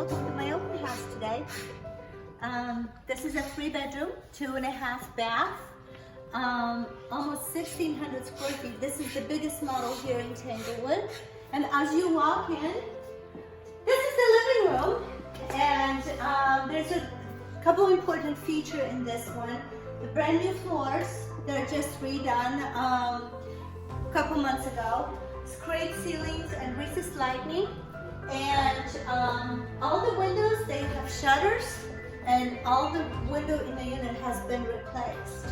welcome to my open house today. This is a 3-bedroom, 2.5 bath, almost 1,600 square feet. This is the biggest model here in Tanglewood. And as you walk in, this is the living room. And there's a couple important features in this one. The brand new floors, they're just redone a couple months ago. Scraped ceilings and recessed lighting. And all the windows, they have shutters, and all the window in the unit has been replaced.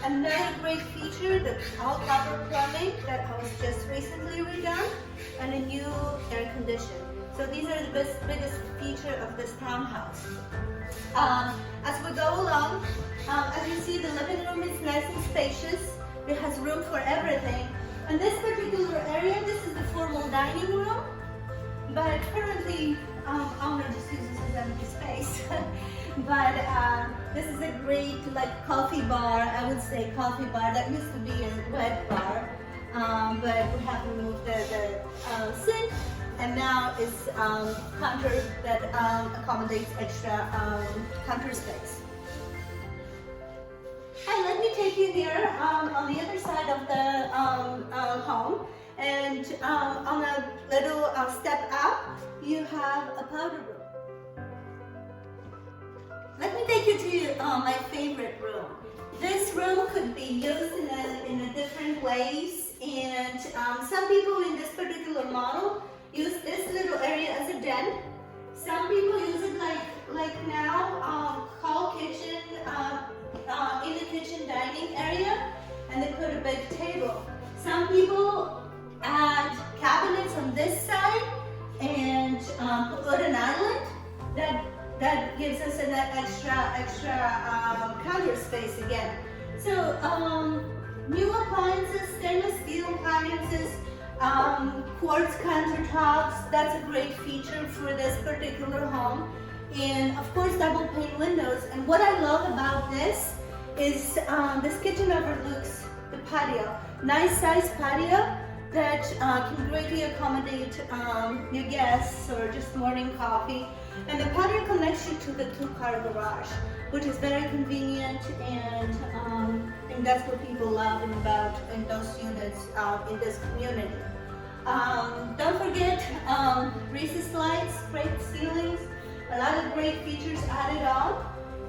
Another great feature, the all copper plumbing that was just recently redone, and a new air conditioner. So these are the biggest feature of this townhouse. As we go along, as you see, the living room is nice and spacious. It has room for everything. And this particular area, this is the formal dining room. But currently, owner just uses as empty space. But this is a great coffee bar. I would say coffee bar. That used to be a wet bar, but we have removed the sink, and now it's counter that accommodates extra counter space. And let me take you here on the other side of the home. And on a little step up, you have a powder room. Let me take you to my favorite room. This room could be used in a different ways, and some people in this particular model use this little area as a den. Some people use it like now, hall kitchen, in the kitchen dining area, and they put a big table. Some people add cabinets on this side and put an island that gives us an extra counter space again. So new appliances, stainless steel appliances, quartz countertops. That's a great feature for this particular home. And of course, double pane windows. And what I love about this is this kitchen overlooks the patio. Nice size patio that can greatly accommodate your guests or just morning coffee. And the patio connects you to the 2-car garage, which is very convenient, and that's what people love in those units in this community. Don't forget recessed lights, scraped ceilings, a lot of great features added on,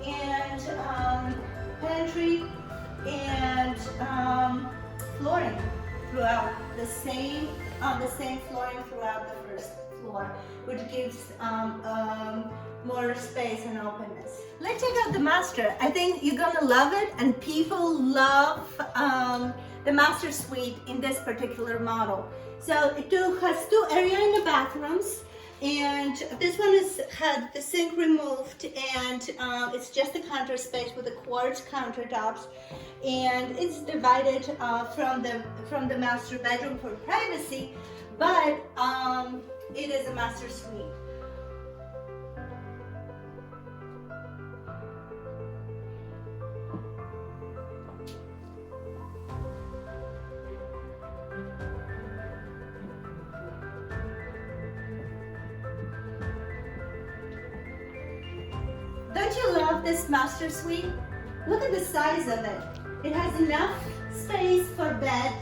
and pantry and flooring throughout the same flooring throughout the first floor, which gives more space and openness. Let's check out the master. I think you're gonna love it, and people love the master suite in this particular model. So it has 2 areas in the bathrooms, and this one had the sink removed, and it's just a counter space with the quartz countertops, and it's divided from the master bedroom for privacy, but it is a master suite. Don't you love this master suite? Look at the size of it. It has enough space for bed,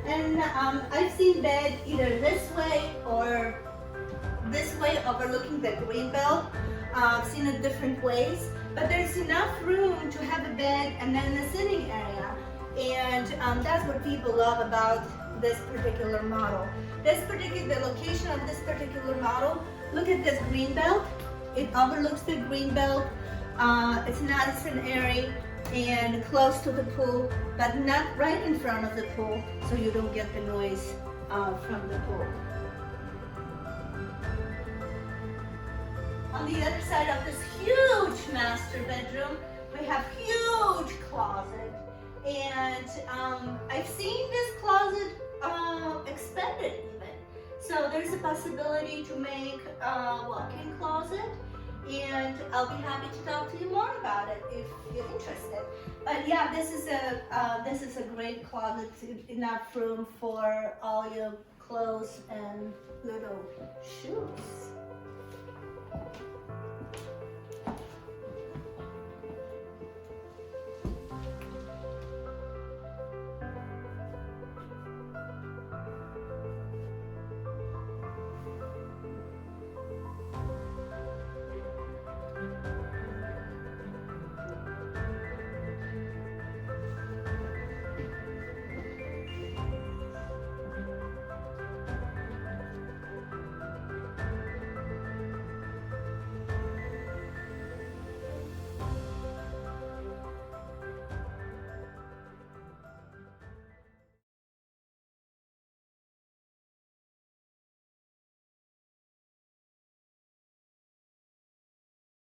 and I've seen bed either this way or this way overlooking the greenbelt. I've seen it different ways, but there's enough room to have a bed and then a sitting area, and that's what people love about this particular model. The location of this particular model, look at this greenbelt. It overlooks the greenbelt. It's nice and airy and close to the pool, but not right in front of the pool, so you don't get the noise from the pool. On the other side of this huge master bedroom, we have huge closet, and I've seen this closet expanded even. So there's a possibility to make a walk-in closet, and I'll be happy to talk to you more about it if you're interested. But yeah, this is a great closet, enough room for all your clothes and little shoes.